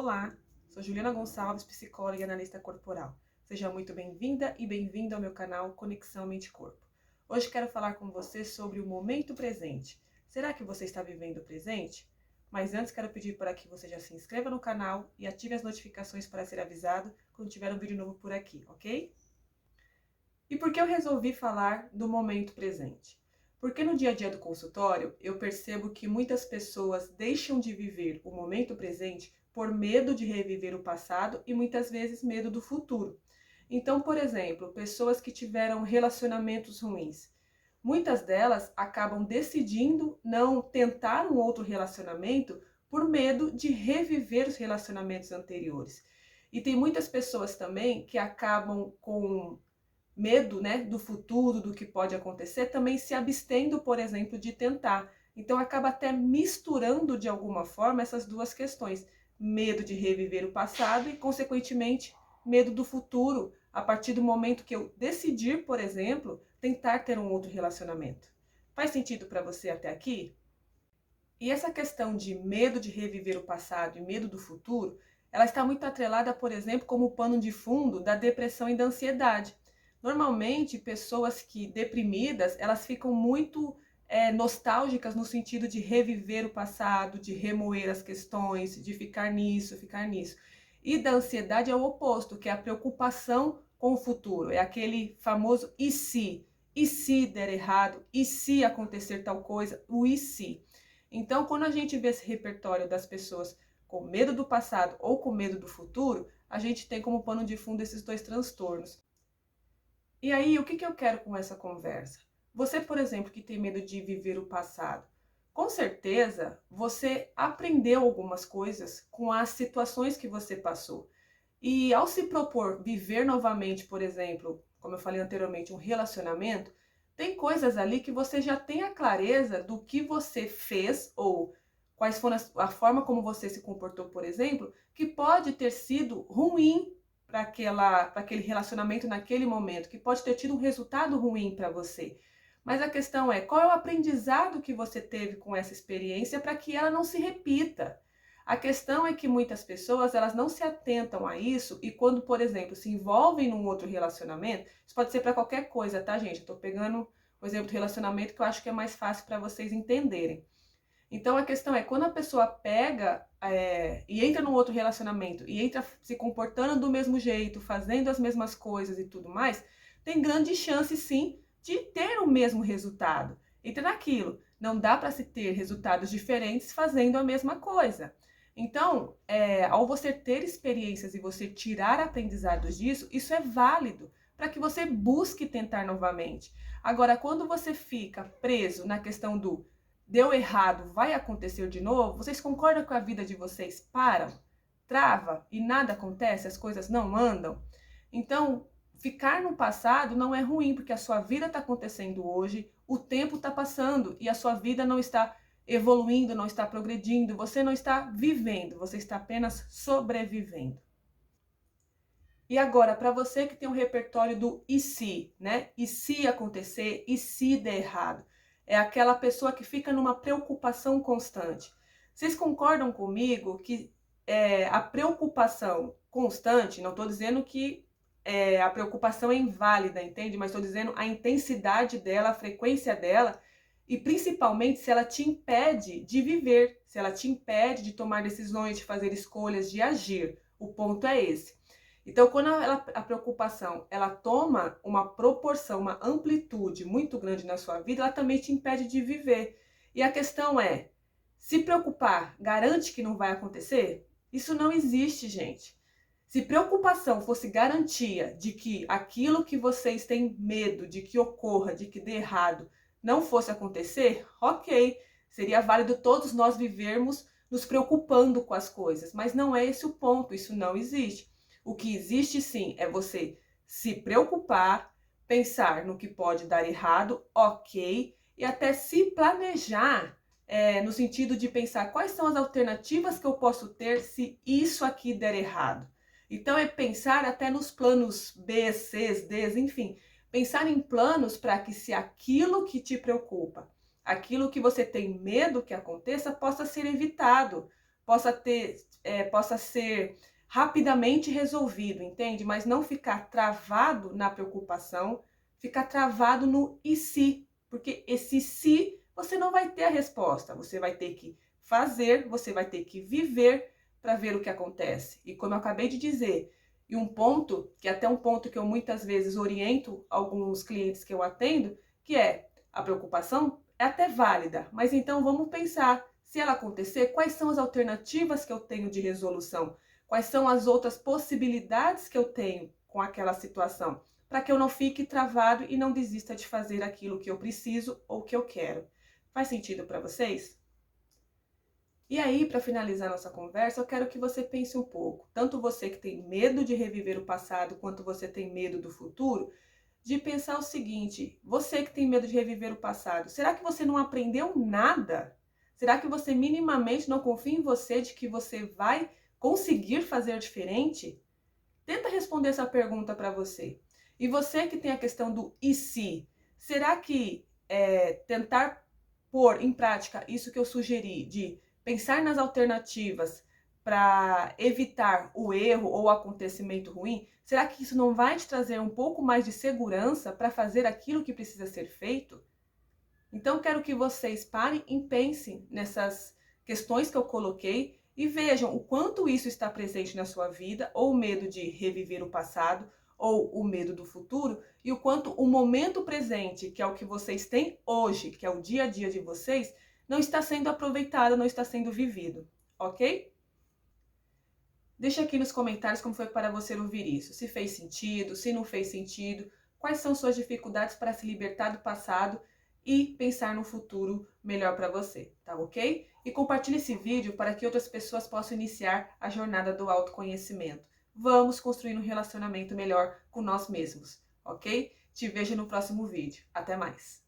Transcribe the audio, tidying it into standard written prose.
Olá, sou Juliana Gonçalves, psicóloga e analista corporal. Seja muito bem-vinda e bem-vindo ao meu canal Conexão Mente-Corpo. Hoje quero falar com você sobre o momento presente. Será que você está vivendo o presente? Mas antes quero pedir para que você já se inscreva no canal e ative as notificações para ser avisado quando tiver um vídeo novo por aqui, ok? E por que eu resolvi falar do momento presente? Porque no dia a dia do consultório eu percebo que muitas pessoas deixam de viver o momento presente por medo de reviver o passado e muitas vezes medo do futuro. Então, por exemplo, pessoas que tiveram relacionamentos ruins, muitas delas acabam decidindo não tentar um outro relacionamento por medo de reviver os relacionamentos anteriores. E tem muitas pessoas também que acabam com medo, né, do futuro, do que pode acontecer, também se abstendo, por exemplo, de tentar. Então acaba até misturando de alguma forma essas duas questões: medo de reviver o passado e, consequentemente, medo do futuro, a partir do momento que eu decidir, por exemplo, tentar ter um outro relacionamento. Faz sentido para você até aqui? E essa questão de medo de reviver o passado e medo do futuro, ela está muito atrelada, por exemplo, como pano de fundo da depressão e da ansiedade. Normalmente, pessoas que deprimidas, elas ficam muito nostálgicas no sentido de reviver o passado, de remoer as questões, de ficar nisso, ficar nisso. E da ansiedade é o oposto, que é a preocupação com o futuro. É aquele famoso e se? E se der errado? E se acontecer tal coisa? O e se? Então, quando a gente vê esse repertório das pessoas com medo do passado ou com medo do futuro, a gente tem como pano de fundo esses dois transtornos. E aí, o que eu quero com essa conversa? Você, por exemplo, que tem medo de viver o passado, com certeza você aprendeu algumas coisas com as situações que você passou. E ao se propor viver novamente, por exemplo, como eu falei anteriormente, um relacionamento, tem coisas ali que você já tem a clareza do que você fez ou quais foram a forma como você se comportou, por exemplo, que pode ter sido ruim para aquele relacionamento naquele momento, que pode ter tido um resultado ruim para você. Mas a questão é, qual é o aprendizado que você teve com essa experiência para que ela não se repita? A questão é que muitas pessoas, elas não se atentam a isso e quando, por exemplo, se envolvem num outro relacionamento, isso pode ser para qualquer coisa, tá, gente? Eu tô pegando o exemplo do relacionamento que eu acho que é mais fácil para vocês entenderem. Então, a questão é, quando a pessoa pega e entra num outro relacionamento e entra se comportando do mesmo jeito, fazendo as mesmas coisas e tudo mais, tem grande chance, sim, de ter o mesmo resultado. Entra naquilo. Não dá para se ter resultados diferentes fazendo a mesma coisa. Então, ao você ter experiências e você tirar aprendizados disso, isso é válido para que você busque tentar novamente. Agora, quando você fica preso na questão do deu errado, vai acontecer de novo, vocês concordam que a vida de vocês para, trava e nada acontece, as coisas não andam? Então, ficar no passado não é ruim, porque a sua vida está acontecendo hoje, o tempo está passando e a sua vida não está evoluindo, não está progredindo, você não está vivendo, você está apenas sobrevivendo. E agora, para você que tem um repertório do e se, né? E se acontecer, e se der errado? É aquela pessoa que fica numa preocupação constante. Vocês concordam comigo que a preocupação constante, não estou dizendo que a preocupação é inválida, entende? Mas estou dizendo a intensidade dela, a frequência dela, e principalmente se ela te impede de viver, se ela te impede de tomar decisões, de fazer escolhas, de agir. O ponto é esse. Então, quando a preocupação ela toma uma proporção, uma amplitude muito grande na sua vida, ela também te impede de viver. E a questão é, se preocupar garante que não vai acontecer? Isso não existe, gente. Se preocupação fosse garantia de que aquilo que vocês têm medo de que ocorra, de que dê errado, não fosse acontecer, ok, seria válido todos nós vivermos nos preocupando com as coisas, mas não é esse o ponto, isso não existe. O que existe sim é você se preocupar, pensar no que pode dar errado, ok, e até se planejar no sentido de pensar quais são as alternativas que eu posso ter se isso aqui der errado. Então é pensar até nos planos B, C, D, enfim, pensar em planos para que se aquilo que te preocupa, aquilo que você tem medo que aconteça, possa ser evitado, possa possa ser rapidamente resolvido, entende? Mas não ficar travado na preocupação, ficar travado no e se, porque esse se você não vai ter a resposta, você vai ter que fazer, você vai ter que viver para ver o que acontece. E como eu acabei de dizer, e um ponto, que é até um ponto que eu muitas vezes oriento alguns clientes que eu atendo, que é a preocupação é até válida, mas então vamos pensar, se ela acontecer, quais são as alternativas que eu tenho de resolução? Quais são as outras possibilidades que eu tenho com aquela situação? Para que eu não fique travado e não desista de fazer aquilo que eu preciso ou que eu quero. Faz sentido para vocês? E aí, para finalizar nossa conversa, eu quero que você pense um pouco, tanto você que tem medo de reviver o passado, quanto você tem medo do futuro, de pensar o seguinte: você que tem medo de reviver o passado, será que você não aprendeu nada? Será que você minimamente não confia em você de que você vai conseguir fazer diferente? Tenta responder essa pergunta para você. E você que tem a questão do e se, será que tentar pôr em prática isso que eu sugeri, de pensar nas alternativas para evitar o erro ou o acontecimento ruim, será que isso não vai te trazer um pouco mais de segurança para fazer aquilo que precisa ser feito? Então, quero que vocês parem e pensem nessas questões que eu coloquei e vejam o quanto isso está presente na sua vida, ou o medo de reviver o passado, ou o medo do futuro, e o quanto o momento presente, que é o que vocês têm hoje, que é o dia a dia de vocês, não está sendo aproveitado, não está sendo vivido, ok? Deixa aqui nos comentários como foi para você ouvir isso, se fez sentido, se não fez sentido, quais são suas dificuldades para se libertar do passado e pensar no futuro melhor para você, tá ok? E compartilhe esse vídeo para que outras pessoas possam iniciar a jornada do autoconhecimento. Vamos construir um relacionamento melhor com nós mesmos, ok? Te vejo no próximo vídeo. Até mais!